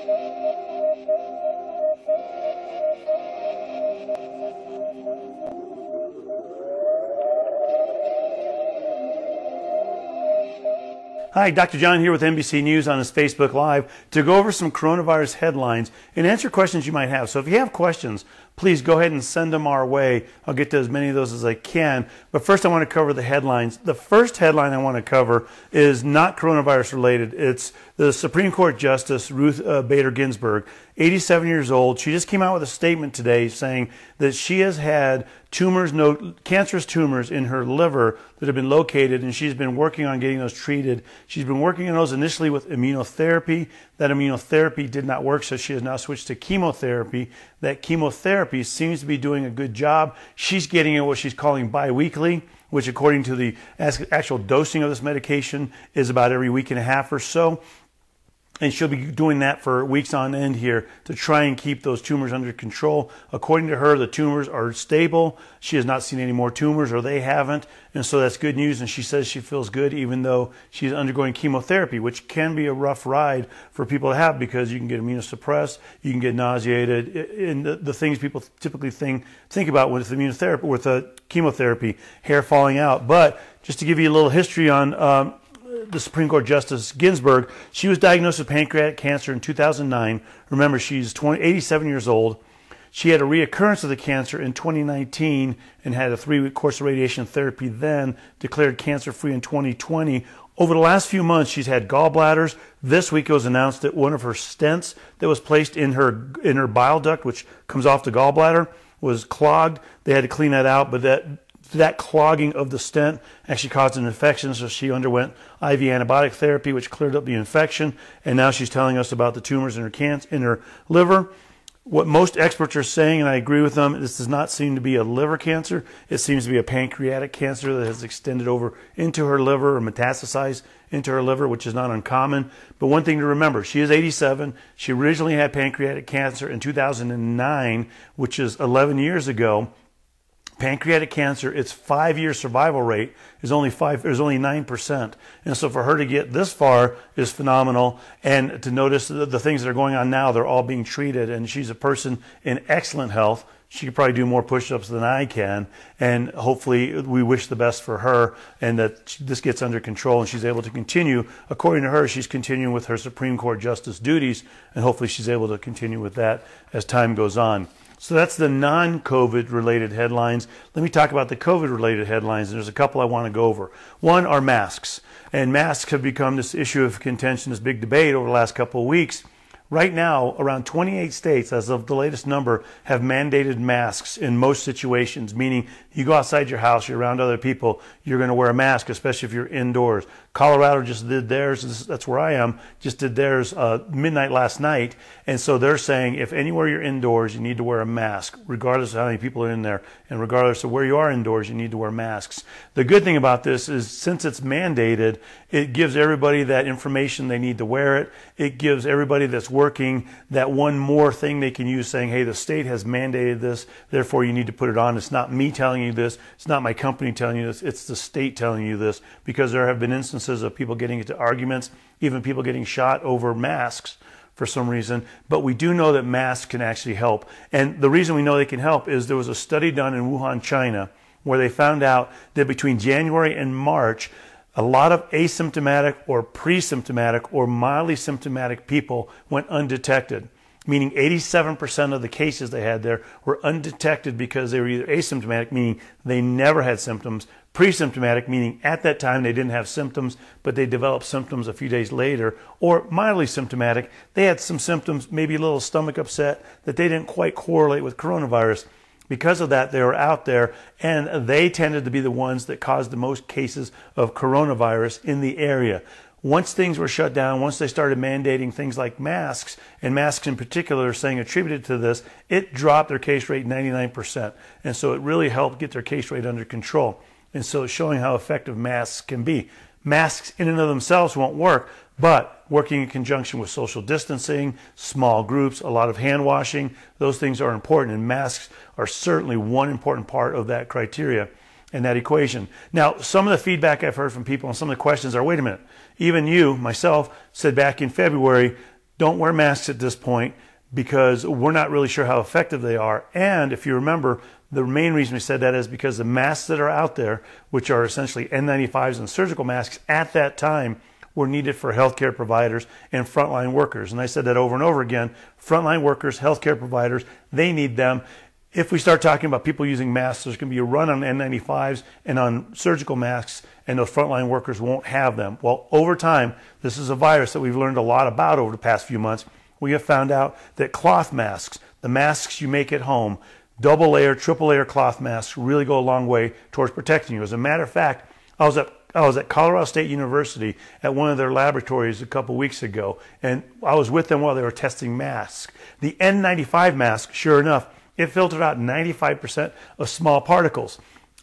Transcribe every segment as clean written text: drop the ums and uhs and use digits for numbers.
Hi, Dr. John here with NBC News on his Facebook Live to go over some coronavirus headlines and answer questions you might have. So if you have questions, please go ahead and send them our way. I'll get to as many of those as I can. But first I want to cover the headlines. The first headline I want to cover is not coronavirus related. It's the Supreme Court Justice Ruth Bader Ginsburg, 87 years old. She just came out with a statement today saying that she has had cancerous tumors in her liver that have been located, and she's been working on getting those treated. She's been working on those initially with immunotherapy. That immunotherapy did not work, so she has now switched to chemotherapy. That chemotherapy seems to be doing a good job. She's getting it what she's calling biweekly, which according to the actual dosing of this medication is about every week and a half or so. And she'll be doing that for weeks on end here to try and keep those tumors under control. According to her, the tumors are stable. She has not seen any more tumors, or they haven't. And so that's good news. And she says she feels good even though she's undergoing chemotherapy, which can be a rough ride for people to have because you can get immunosuppressed, you can get nauseated, and the things people typically think about with immunotherapy, with chemotherapy, hair falling out. But just to give you a little history on the Supreme Court Justice Ginsburg, she was diagnosed with pancreatic cancer in 2009. Remember, she's 87 years old. She had a reoccurrence of the cancer in 2019 and had a 3-week course of radiation therapy then, declared cancer-free in 2020. Over the last few months, she's had gallbladders. This week it was announced that one of her stents that was placed in her bile duct, which comes off the gallbladder, was clogged. They had to clean that out, but that clogging of the stent actually caused an infection, so she underwent IV antibiotic therapy, which cleared up the infection, and now she's telling us about the tumors in her liver. What most experts are saying, and I agree with them, this does not seem to be a liver cancer. It seems to be a pancreatic cancer that has extended over into her liver or metastasized into her liver, which is not uncommon. But one thing to remember, she is 87. She originally had pancreatic cancer in 2009, which is 11 years ago. Pancreatic cancer, its 5-year survival rate is only 9%. And so for her to get this far is phenomenal. And to notice the things that are going on now, they're all being treated. And she's a person in excellent health. She could probably do more push-ups than I can. And hopefully we wish the best for her and that this gets under control and she's able to continue. According to her, she's continuing with her Supreme Court Justice duties. And hopefully she's able to continue with that as time goes on. So that's the non-COVID related headlines. Let me talk about the COVID related headlines. And there's a couple I want to go over. One are masks. And masks have become this issue of contention, this big debate over the last couple of weeks. Right now, around 28 states, as of the latest number, have mandated masks in most situations, meaning you go outside your house, you're around other people, you're going to wear a mask, especially if you're indoors. Colorado just did theirs, that's where I am, just did theirs midnight last night. And so they're saying if anywhere you're indoors, you need to wear a mask, regardless of how many people are in there. And regardless of where you are indoors, you need to wear masks. The good thing about this is since it's mandated, it gives everybody that information they need to wear it. It gives everybody that's working that one more thing they can use saying, hey, the state has mandated this, therefore you need to put it on. It's not me telling you this. It's not my company telling you this. It's the state telling you this, because there have been instances of people getting into arguments, even people getting shot over masks for some reason. But we do know that masks can actually help. And the reason we know they can help is there was a study done in Wuhan, China, where they found out that between January and March, a lot of asymptomatic or pre-symptomatic or mildly symptomatic people went undetected, meaning 87% of the cases they had there were undetected because they were either asymptomatic, meaning they never had symptoms, pre-symptomatic, meaning at that time they didn't have symptoms, but they developed symptoms a few days later, or mildly symptomatic. They had some symptoms, maybe a little stomach upset, that they didn't quite correlate with coronavirus. Because of that, they were out there, and they tended to be the ones that caused the most cases of coronavirus in the area. Once things were shut down, once they started mandating things like masks, and masks in particular are saying attributed to this, it dropped their case rate 99%. And so it really helped get their case rate under control. And so it's showing how effective masks can be. Masks in and of themselves won't work, but working in conjunction with social distancing, small groups, a lot of hand washing, those things are important, and masks are certainly one important part of that criteria and that equation. Now, some of the feedback I've heard from people and some of the questions are, wait a minute, even you, myself, said back in February, don't wear masks at this point because we're not really sure how effective they are. And if you remember, the main reason we said that is because the masks that are out there, which are essentially N95s and surgical masks at that time, were needed for healthcare providers and frontline workers. And I said that over and over again. Frontline workers, healthcare providers, they need them. If we start talking about people using masks, there's going to be a run on N95s and on surgical masks, and those frontline workers won't have them. Well, over time, this is a virus that we've learned a lot about over the past few months. We have found out that cloth masks, the masks you make at home, double layer, triple layer cloth masks really go a long way towards protecting you. As a matter of fact, I was at Colorado State University at one of their laboratories a couple weeks ago, and I was with them while they were testing masks. The N95 mask, sure enough, it filtered out 95% of small particles.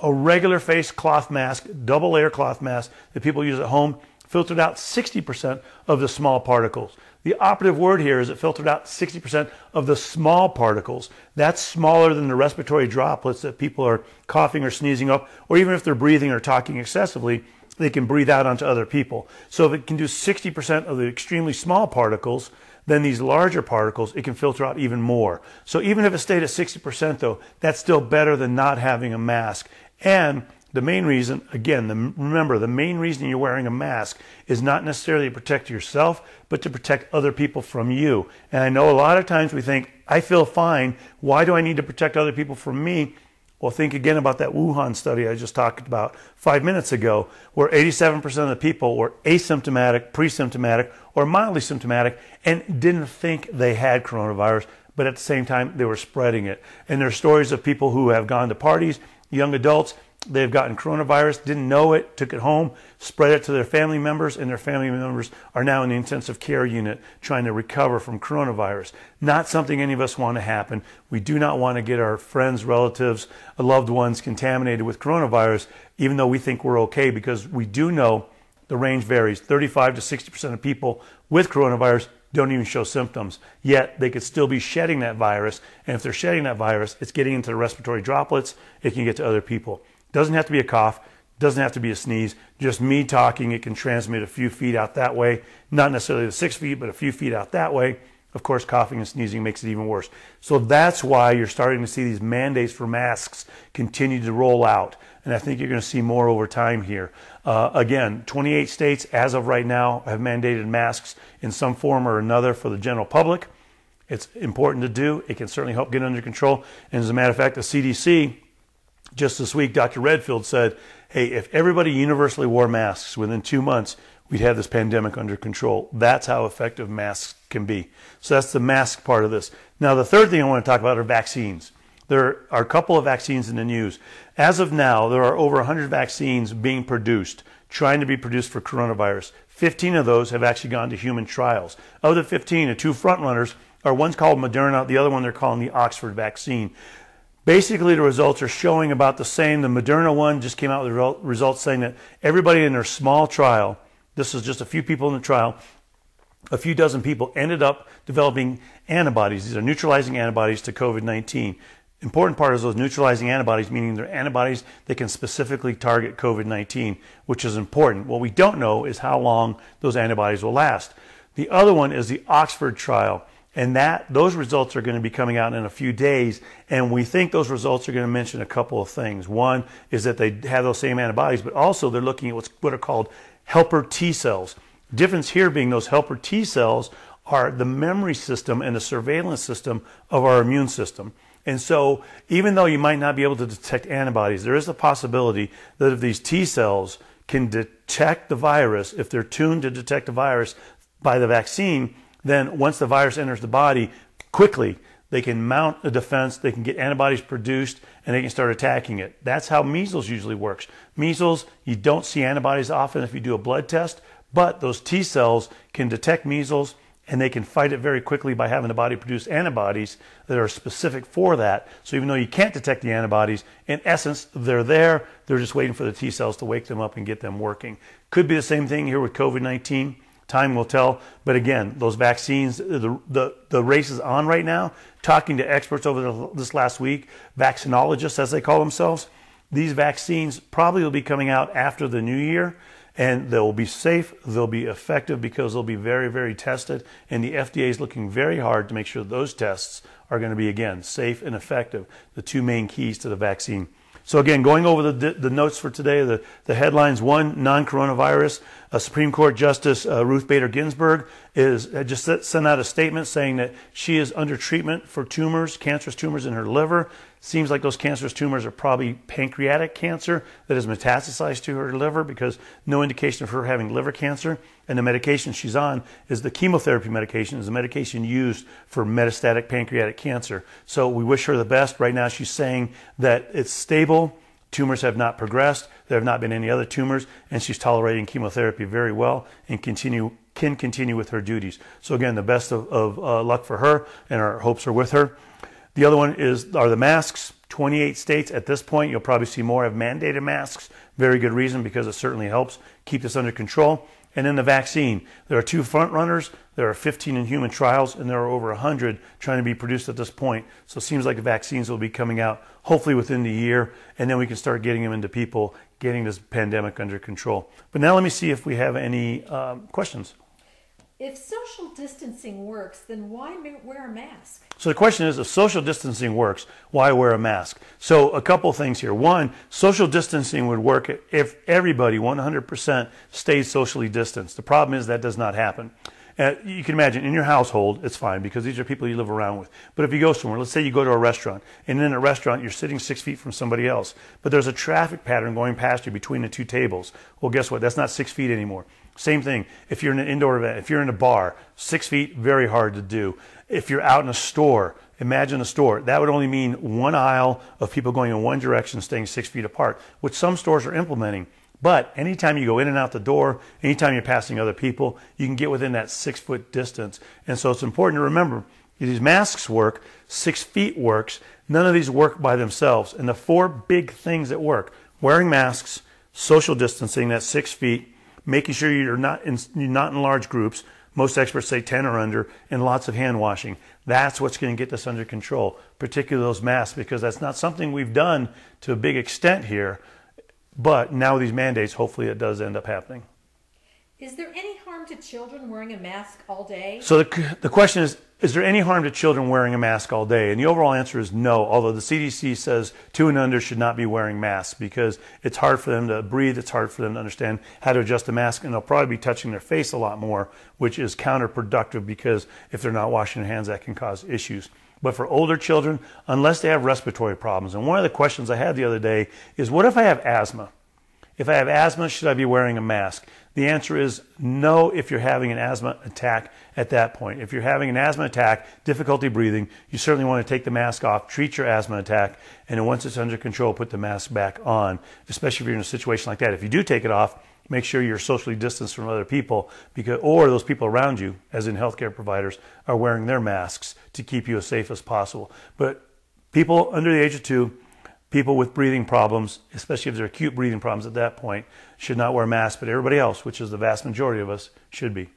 A regular face cloth mask, double layer cloth mask that people use at home, filtered out 60% of the small particles. The operative word here is it filtered out 60% of the small particles. That's smaller than the respiratory droplets that people are coughing or sneezing up, or even if they're breathing or talking excessively, they can breathe out onto other people. So if it can do 60% of the extremely small particles, then these larger particles, it can filter out even more. So even if it stayed at 60% though, that's still better than not having a mask. And the main reason, again, remember, the main reason you're wearing a mask is not necessarily to protect yourself, but to protect other people from you. And I know a lot of times we think, I feel fine. Why do I need to protect other people from me? Well, think again about that Wuhan study I just talked about 5 minutes ago, where 87% of the people were asymptomatic, pre-symptomatic, or mildly symptomatic and didn't think they had coronavirus, but at the same time, they were spreading it. And there are stories of people who have gone to parties, young adults, they've gotten coronavirus, didn't know it, took it home, spread it to their family members, and their family members are now in the intensive care unit trying to recover from coronavirus. Not something any of us want to happen. We do not want to get our friends, relatives, loved ones contaminated with coronavirus, even though we think we're okay, because we do know the range varies. 35 to 60% of people with coronavirus don't even show symptoms, yet they could still be shedding that virus. And if they're shedding that virus, it's getting into the respiratory droplets. It can get to other people. Doesn't have to be a cough, doesn't have to be a sneeze. Just me talking, it can transmit a few feet out that way. Not necessarily the 6 feet, but a few feet out that way. Of course, coughing and sneezing makes it even worse. So that's why you're starting to see these mandates for masks continue to roll out. And I think you're going to see more over time here. Again, 28 states as of right now have mandated masks in some form or another for the general public. It's important to do. It can certainly help get under control. And as a matter of fact, the CDC, just this week, Dr. Redfield said, hey, if everybody universally wore masks within 2 months, we'd have this pandemic under control. That's how effective masks can be. So that's the mask part of this. Now, the third thing I want to talk about are vaccines. There are a couple of vaccines in the news. As of now, there are over 100 vaccines being produced, trying to be produced for coronavirus. 15 of those have actually gone to human trials. Of the 15, the two front runners are one's called Moderna, the other one they're calling the Oxford vaccine. Basically, the results are showing about the same. The Moderna one just came out with results saying that everybody in their small trial, this is just a few people in the trial, a few dozen people ended up developing antibodies. These are neutralizing antibodies to COVID-19. Important part is those neutralizing antibodies, meaning they're antibodies that can specifically target COVID-19, which is important. What we don't know is how long those antibodies will last. The other one is the Oxford trial. And those results are going to be coming out in a few days, and we think those results are going to mention a couple of things. One is that they have those same antibodies, but also they're looking at what are called helper T cells. The difference here being those helper T cells are the memory system and the surveillance system of our immune system. And so even though you might not be able to detect antibodies, there is a possibility that if these T cells can detect the virus, if they're tuned to detect the virus by the vaccine, then once the virus enters the body, quickly they can mount a defense, they can get antibodies produced, and they can start attacking it. That's how measles usually works. Measles, you don't see antibodies often if you do a blood test, but those T cells can detect measles, and they can fight it very quickly by having the body produce antibodies that are specific for that. So even though you can't detect the antibodies, in essence, they're there. They're just waiting for the T cells to wake them up and get them working. Could be the same thing here with COVID-19. Time will tell. But again, those vaccines, the race is on right now. Talking to experts over this last week, vaccinologists as they call themselves, these vaccines probably will be coming out after the new year. And they'll be safe, they'll be effective because they'll be very, very tested. And the FDA is looking very hard to make sure those tests are going to be, again, safe and effective, the two main keys to the vaccine. So again, going over the notes for today, the headlines: one, non-coronavirus. Supreme Court Justice Ruth Bader Ginsburg had just sent out a statement saying that she is under treatment for tumors, cancerous tumors in her liver. Seems like those cancerous tumors are probably pancreatic cancer that has metastasized to her liver, because no indication of her having liver cancer. And the medication she's on is the chemotherapy medication, is the medication used for metastatic pancreatic cancer. So we wish her the best. Right now she's saying that it's stable. Tumors have not progressed. There have not been any other tumors, and she's tolerating chemotherapy very well and can continue with her duties. So again, the best of luck for her, and our hopes are with her. The other one are the masks. 28 states at this point, you'll probably see more, have mandated masks. Very good reason, because it certainly helps keep this under control. And then the vaccine. There are 2 front runners. There are 15 in human trials, and there are over 100 trying to be produced at this point. So it seems like the vaccines will be coming out hopefully within the year, and then we can start getting them into people, getting this pandemic under control. But now let me see if we have any questions. If social distancing works, then why wear a mask? So the question is, if social distancing works, why wear a mask? So a couple things here. One, social distancing would work if everybody 100% stays socially distanced. The problem is that does not happen. You can imagine in your household, it's fine because these are people you live around with. But if you go somewhere, let's say you go to a restaurant, and in a restaurant you're sitting 6 feet from somebody else, but there's a traffic pattern going past you between the 2 tables. Well, guess what? That's not 6 feet anymore. Same thing. If you're in an indoor event, if you're in a bar, 6 feet, very hard to do. If you're out in a store, imagine a store. That would only mean one aisle of people going in one direction, staying 6 feet apart, which some stores are implementing. But anytime you go in and out the door, anytime you're passing other people, you can get within that 6 foot distance. And so it's important to remember, these masks work, 6 feet works. None of these work by themselves. And the 4 big things that work: wearing masks, social distancing, that's 6 feet, making sure you're not in large groups. Most experts say 10 or under, and lots of hand washing. That's what's going to get this under control, particularly those masks, because that's not something we've done to a big extent here. But now with these mandates, hopefully it does end up happening. Is there any harm to children wearing a mask all day? So the question is there any harm to children wearing a mask all day? And the overall answer is no, although the CDC says 2 and under should not be wearing masks because it's hard for them to breathe, it's hard for them to understand how to adjust a mask, and they'll probably be touching their face a lot more, which is counterproductive because if they're not washing their hands, that can cause issues. But for older children, unless they have respiratory problems, and one of the questions I had the other day is, what if I have asthma? If I have asthma, should I be wearing a mask? The answer is no if you're having an asthma attack at that point. If you're having an asthma attack, difficulty breathing, you certainly want to take the mask off, treat your asthma attack, and then once it's under control, put the mask back on, especially if you're in a situation like that. If you do take it off, make sure you're socially distanced from other people, or those people around you, as in healthcare providers, are wearing their masks to keep you as safe as possible. But people under the age of 2, people with breathing problems, especially if they're acute breathing problems at that point, should not wear masks, but everybody else, which is the vast majority of us, should be.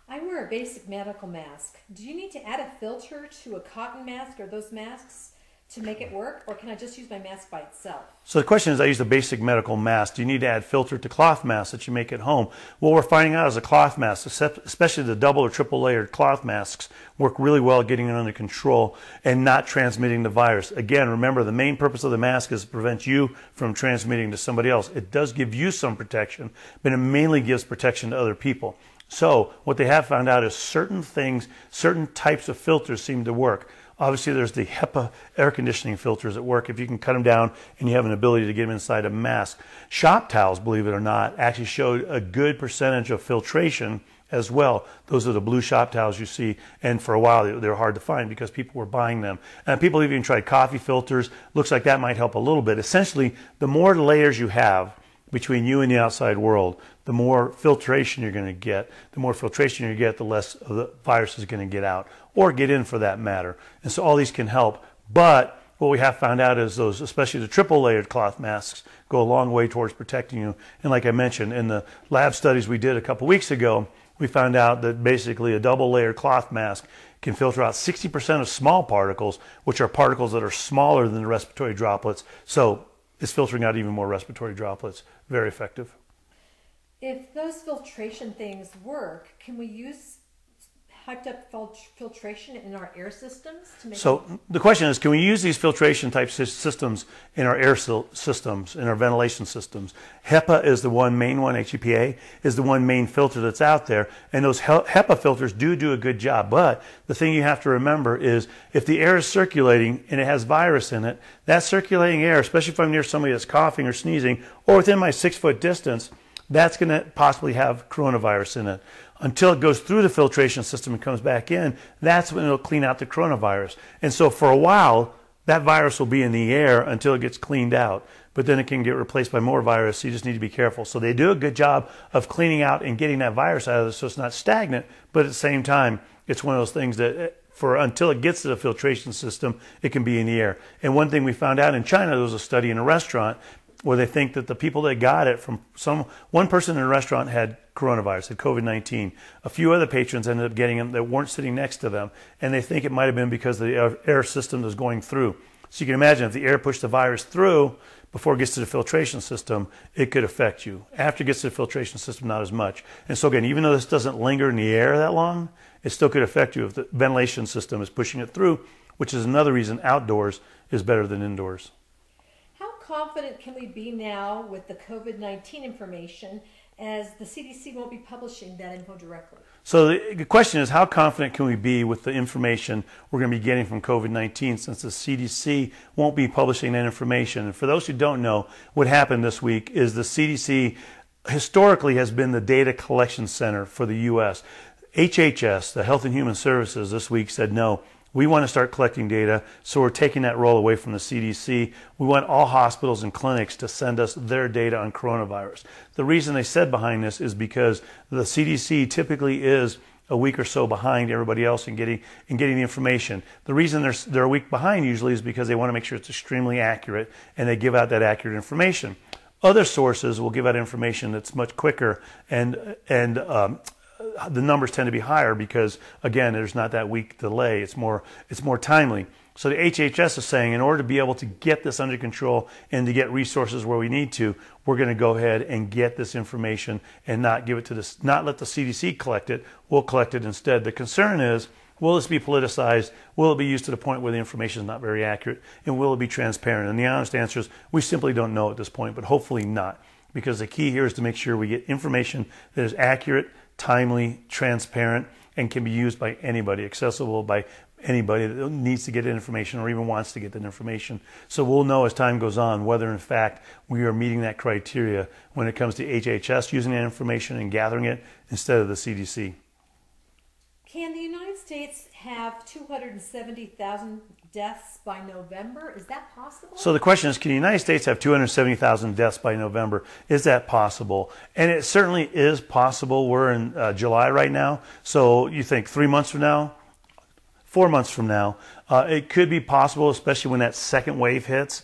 I wear a basic medical mask. Do you need to add a filter to a cotton mask or those masks to make it work, or can I just use my mask by itself? So the question is, I use a basic medical mask. Do you need to add filter to cloth masks that you make at home? What we're finding out is a cloth mask, especially the double or triple layered cloth masks, work really well at getting it under control and not transmitting the virus. Again, remember, the main purpose of the mask is to prevent you from transmitting to somebody else. It does give you some protection, but it mainly gives protection to other people. So what they have found out is certain things, certain types of filters seem to work. Obviously, there's the HEPA air conditioning filters that work if you can cut them down and you have an ability to get them inside a mask. Shop towels, believe it or not, actually showed a good percentage of filtration as well. Those are the blue shop towels you see, and for a while they were hard to find because people were buying them. And people even tried coffee filters. Looks like that might help a little bit. Essentially, the more layers you have between you and the outside world, the more filtration you're going to get. The more filtration you get, the less of the virus is going to get out or get in for that matter. And so all these can help. But what we have found out is those, especially the triple layered cloth masks, go a long way towards protecting you. And like I mentioned, in the lab studies we did a couple weeks ago, we found out that basically a double layered cloth mask can filter out 60% of small particles, which are particles that are smaller than the respiratory droplets. So it's filtering out even more respiratory droplets. Very effective. If those filtration things work, can we use hyped up filtration in our air systems to make So the question is, can we use these filtration type systems in our air systems, in our ventilation systems? HEPA is the main one, HEPA is the one main filter that's out there, and those HEPA filters do a good job. But the thing you have to remember is if the air is circulating and it has virus in it, that circulating air, especially if I'm near somebody that's coughing or sneezing or within my 6-foot distance, that's going to possibly have coronavirus in it. Until it goes through the filtration system and comes back in, that's when it'll clean out the coronavirus. And so for a while, that virus will be in the air until it gets cleaned out. But then it can get replaced by more virus, so you just need to be careful. So they do a good job of cleaning out and getting that virus out of it so it's not stagnant, but at the same time, it's one of those things that until it gets to the filtration system, it can be in the air. And one thing we found out in China, there was a study in a restaurant where they think that the people that got it from one person in a restaurant had coronavirus, had COVID-19. A few other patrons ended up getting them that weren't sitting next to them, and they think it might have been because the air system was going through. So you can imagine if the air pushed the virus through before it gets to the filtration system, it could affect you. After it gets to the filtration system, not as much. And so again, even though this doesn't linger in the air that long, it still could affect you if the ventilation system is pushing it through, which is another reason outdoors is better than indoors. Confident can we be now with the COVID-19 information, as the CDC won't be publishing that info directly? So the question is, how confident can we be with the information we're going to be getting from COVID-19 since the CDC won't be publishing that information? And for those who don't know, what happened this week is the CDC historically has been the data collection center for the U.S. HHS, the Health and Human Services, this week said no. We want to start collecting data, so we're taking that role away from the CDC. We want all hospitals and clinics to send us their data on coronavirus. The reason they said behind this is because the CDC typically is a week or so behind everybody else in getting the information. The reason they're a week behind usually is because they want to make sure it's extremely accurate, and they give out that accurate information. Other sources will give out information that's much quicker, and the numbers tend to be higher because, again, there's not that week delay. It's more timely. So the HHS is saying in order to be able to get this under control and to get resources where we need to, we're going to go ahead and get this information and not give it to this, not let the CDC collect it. We'll collect it instead. The concern is, will this be politicized? Will it be used to the point where the information is not very accurate? And will it be transparent? And the honest answer is we simply don't know at this point, but hopefully not. Because the key here is to make sure we get information that is accurate, timely, transparent, and can be used by anybody, accessible by anybody that needs to get information or even wants to get that information. So we'll know as time goes on whether in fact we are meeting that criteria when it comes to HHS using that information and gathering it instead of the CDC. Can the United States have 270,000 deaths by November? Is that possible? So the question is, can the United States have 270,000 deaths by November? Is that possible? And it certainly is possible. We're in July right now. So you think 3 months from now, 4 months from now, it could be possible, especially when that second wave hits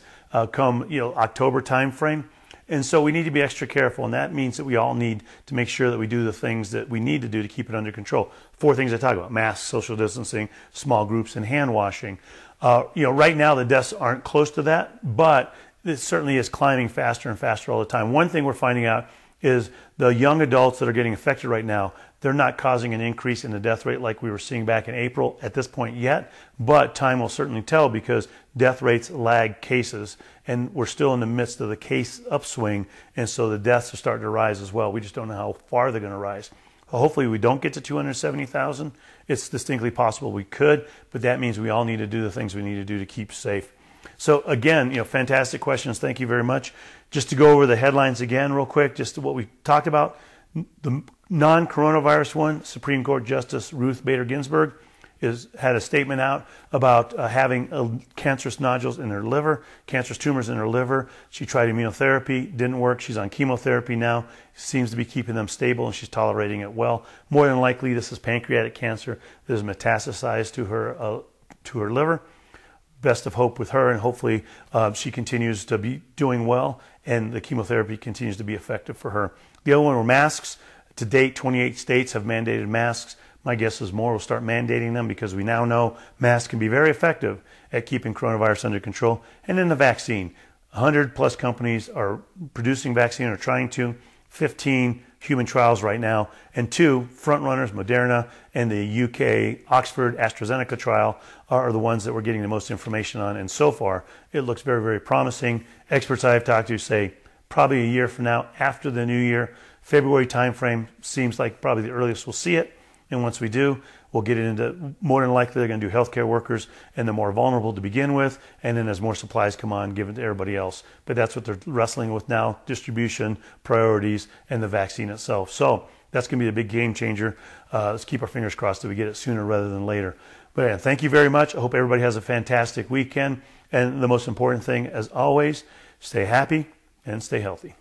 come October time frame. And so we need to be extra careful, and that means that we all need to make sure that we do the things that we need to do to keep it under control. 4 things I talk about: masks, social distancing, small groups, and hand washing. Right now the deaths aren't close to that, but it certainly is climbing faster and faster all the time. One thing we're finding out is the young adults that are getting affected right now, they're not causing an increase in the death rate like we were seeing back in April at this point yet, but time will certainly tell because death rates lag cases, and we're still in the midst of the case upswing, and so the deaths are starting to rise as well. We just don't know how far they're going to rise. Hopefully we don't get to 270,000. It's distinctly possible we could, but that means we all need to do the things we need to do to keep safe. So again, fantastic questions. Thank you very much. Just to go over the headlines again real quick, just to what we talked about. The non-coronavirus one, Supreme Court Justice Ruth Bader Ginsburg had a statement out about having cancerous nodules in her liver, cancerous tumors in her liver. She tried immunotherapy, didn't work. She's on chemotherapy now. Seems to be keeping them stable, and she's tolerating it well. More than likely, this is pancreatic cancer that has metastasized to her liver. Best of hope with her, and hopefully she continues to be doing well, and the chemotherapy continues to be effective for her. The other one were masks. To date, 28 states have mandated masks. My guess is more will start mandating them because we now know masks can be very effective at keeping coronavirus under control. And then the vaccine. 100 plus companies are producing vaccine or trying to. 15 human trials right now. And two, front runners, Moderna and the UK Oxford AstraZeneca trial are the ones that we're getting the most information on. And so far, it looks very, very promising. Experts I have talked to say probably a year from now, after the new year, February timeframe seems like probably the earliest we'll see it. And once we do, we'll get it into, more than likely they're going to do healthcare workers and the more vulnerable to begin with, and then as more supplies come on, give it to everybody else. But that's what they're wrestling with now, distribution, priorities, and the vaccine itself. So that's going to be a big game changer. Let's keep our fingers crossed that we get it sooner rather than later. But yeah, thank you very much. I hope everybody has a fantastic weekend. And the most important thing, as always, stay happy and stay healthy.